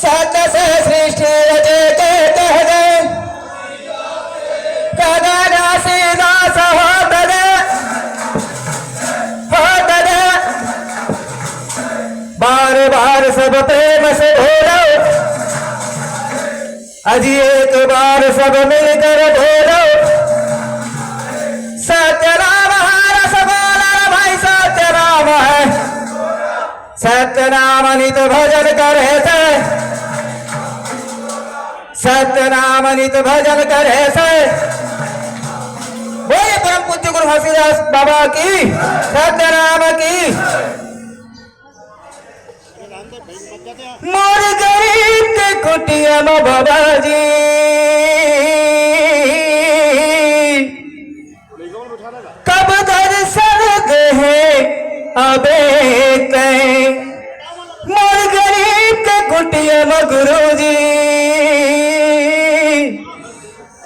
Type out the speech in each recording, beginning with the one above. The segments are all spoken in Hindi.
सत्य से सृष्टि रचे के कह दे कदा सीधा होत दे बार बार सब प्रेम से ढोलो अजी एक बार सब मिलकर ढोलो सत्य राम रस बोला भाई सत्य राम है सत्य राम नित भजन करे से सत्य राम नित भजन करे से बोले परम पूज्य गुरु घासीदास बाबा की सत्य राम की। मोर गरीब के कुटिया में बाबा जी कब दर्शन दे अबे कहीं मोर गरीब के कुटिया में गुरु जी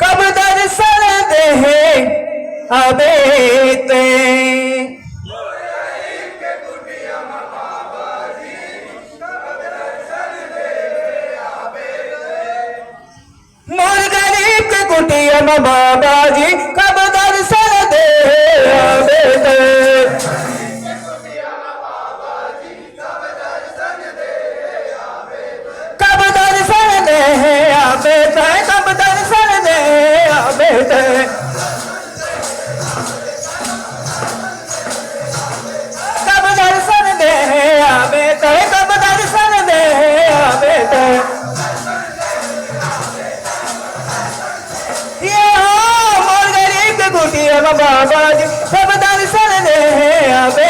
कब दर्शन दे अबे कहीं कुटिया में बाबा जी कब दर्शन दे आवे कब दर्शन दे आवे कब दर्शन दे आवे कब दर्शन दे आवे कब दर्शन दे आवे कुटिया में बाबा जी सब दर्शन दे आवे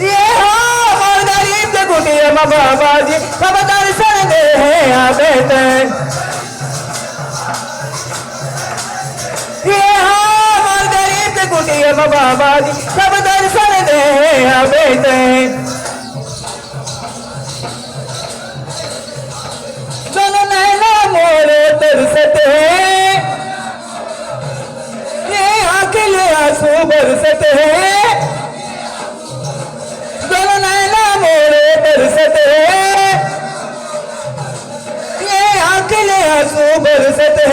ये हो मोर गरीब के कुटिया में बाबा जी सब दर्शन दे आवे ये हो मोर गरीब के कुटिया में बाबा जी सब दर्शन दे आवे मोरे तरसते ये अकेले आंसू बरसते दोनों नैना मोरे तरसते ये अकेले आंसू बरसते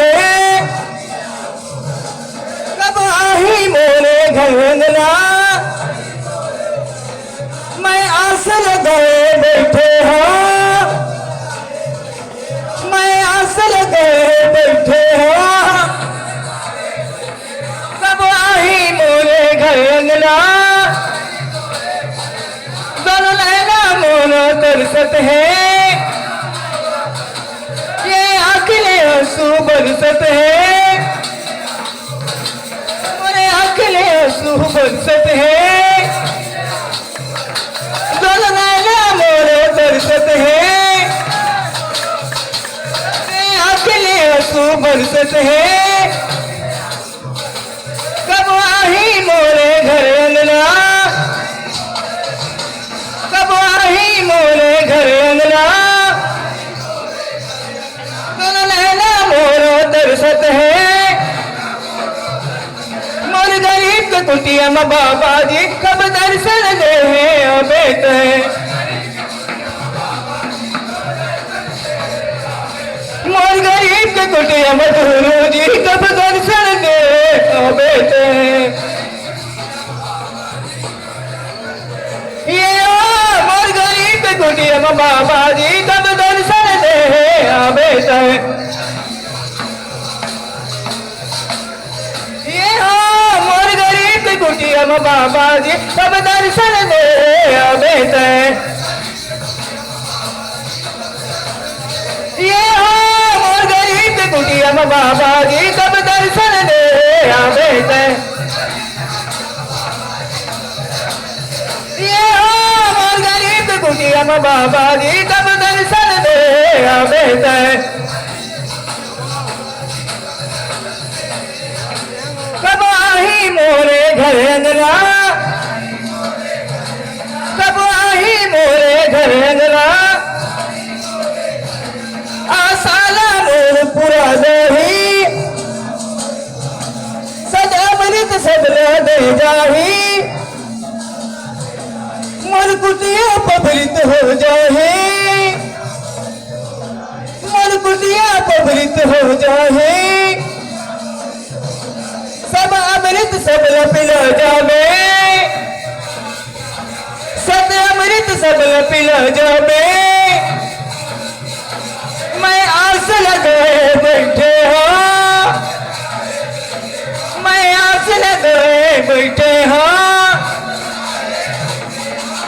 कब आही मोरे घरना मैं आस लगाए बैठे हूँ बैठे हो कब आही मोरे घर अंगना दोनों नैना मोरा तरसत है ये अकेले आंसू बरसत है मोरे अकेले आंसू बरसत है दोनों नैना मोरा तरसत है आंसू बरसत है कब आही मोरे घर अंगना कब आही मोरे घर अंगना दोनों नैना मोरा तरसत है मोर गरीब के कुटिया में बाबा जी कब दर्शन दे अबे मोर गरीब के कुटिया में गुरु जी कब दर्शन दे बेटे ये मोर गरीब के कुटिया में बाबा जी कब दर्शन दे बेटे ये मोर गरीब के कुटिया में बाबा जी कब दर्शन दे बेटे ये कुटिया में बाबा जी कब दर्शन दे आवे ये हो मोर गरीब कुटिया में बाबा जी कब दर्शन दे आवे कब आही मोरे घर अंगना कब आही मोरे घर अंगना आसाला मोर पूरा देही सदा मृत सदला दे जाही मन कुटिया पबलित हो जाए, मन कुटिया पबलित हो जाए, सब अमृत सब पिला जावे, सब अमृत सब पिला जावे। मैं आस लगाए बैठे हो, मैं आस लगाए बैठे हो,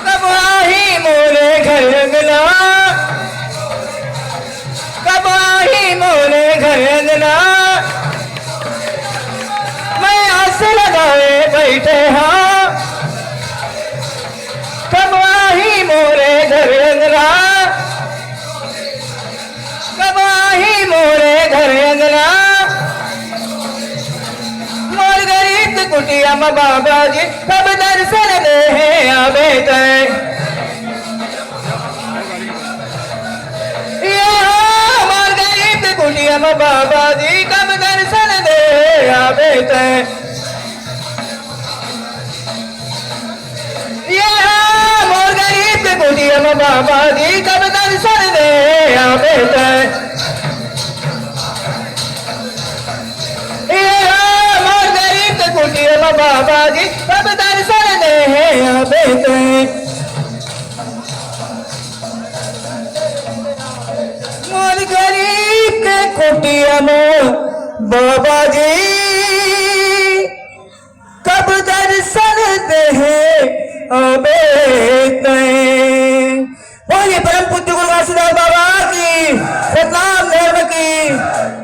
कब आई मोरे घर अंगना, कब आई मोरे घर अंगना। मैं आस लगाए बैठे हो, कब आई मोरे घर अंगना, कब आई मोरे घर अंगना। मोर गरीब कुटिया में बाबा जी कब दर्शन दे आवे तय। मोर गरीब कुटिया में बाबा जी कब दर्शन दे आवे तय। मोर गरीब कुटिया में बाबा जी कब दर्शन दे आवे तय। मोर गरीब कुटिया में बाबा जी कब दर्शन दे आवे तय। मोर गरीब के कुटिया में बाबा जी कब दर्शन दे आवे तय। बोलिए परम पूज्य गुरु वासुदेव बाबा की, सतनाम धर्म की।